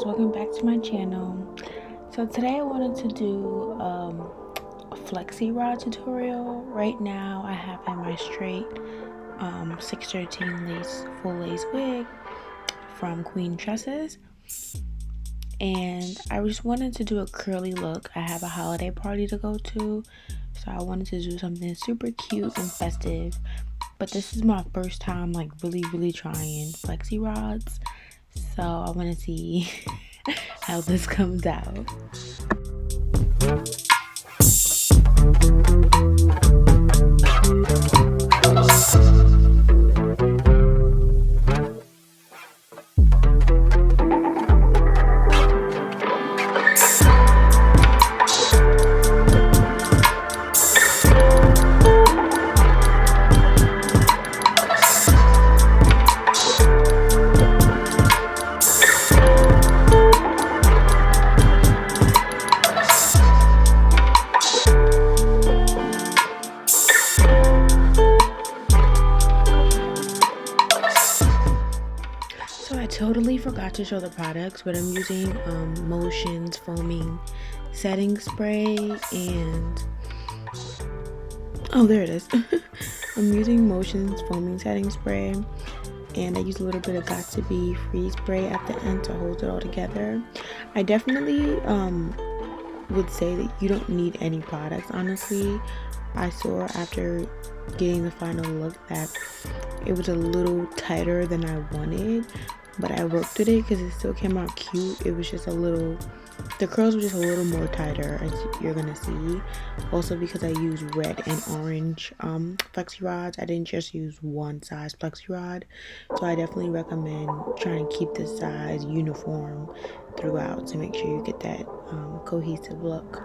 guys, welcome back to my channel. So today I wanted to do a flexi rod tutorial. Right now I have in my straight 613 lace full lace wig from Queen Tresses, and I just wanted to do a curly look. I have a holiday party to go to, so I wanted to do something super cute and festive, but this is my first time like really trying flexi rods. So I want to see how this comes out. I totally forgot to show the products, but I'm using Motions foaming setting spray, and oh, there it is. I'm using Motions foaming setting spray, and I use a little bit of Got to Be Free spray at the end to hold it all together. I definitely would say that you don't need any products, honestly. I saw after getting the final look that it was a little tighter than I wanted, but I worked with it because it still came out cute. It was just a little, the curls were just a little more tighter, as you're gonna see. Also because I used red and orange flexi rods, I didn't just use one size flexi rod, so I definitely recommend trying to keep this size uniform throughout to make sure you get that cohesive look.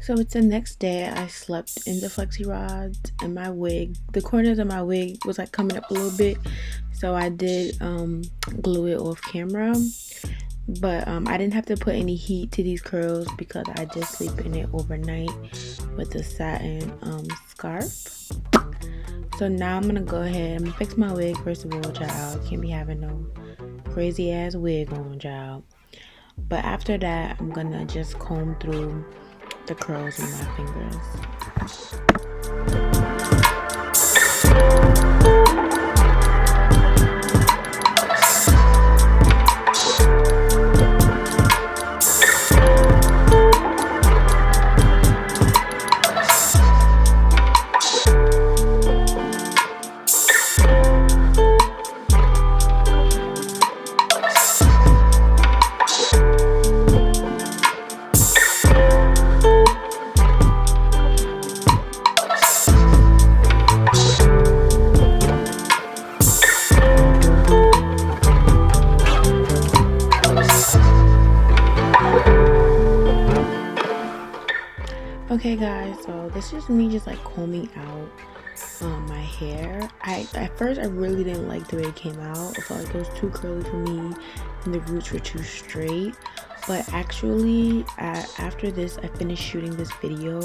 So it's the next day. I slept in the Flexi rods and my wig. The corners of my wig was like coming up a little bit, so I did glue it off camera. But I didn't have to put any heat to these curls because I did sleep in it overnight with the satin scarf. So now I'm gonna go ahead. I'm gonna fix my wig first of all, child. Can't be having no crazy ass wig on, child. But after that, I'm gonna just comb through the curls with my fingers. Okay guys, so this is me just like combing out my hair. At first I really didn't like the way it came out. I felt like it was too curly for me and the roots were too straight. But actually after this, I finished shooting this video,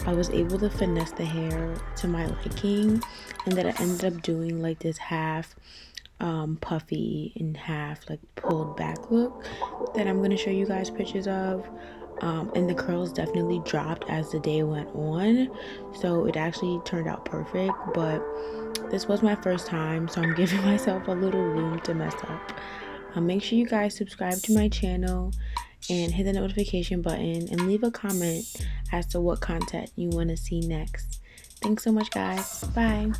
I was able to finesse the hair to my liking, and that I ended up doing like this half puffy and half like pulled back look that I'm going to show you guys pictures of. And the curls definitely dropped as the day went on, so it actually turned out perfect. But this was my first time, so I'm giving myself a little room to mess up. Make sure you guys subscribe to my channel and hit the notification button and leave a comment as to what content you want to see next. Thanks so much guys. Bye.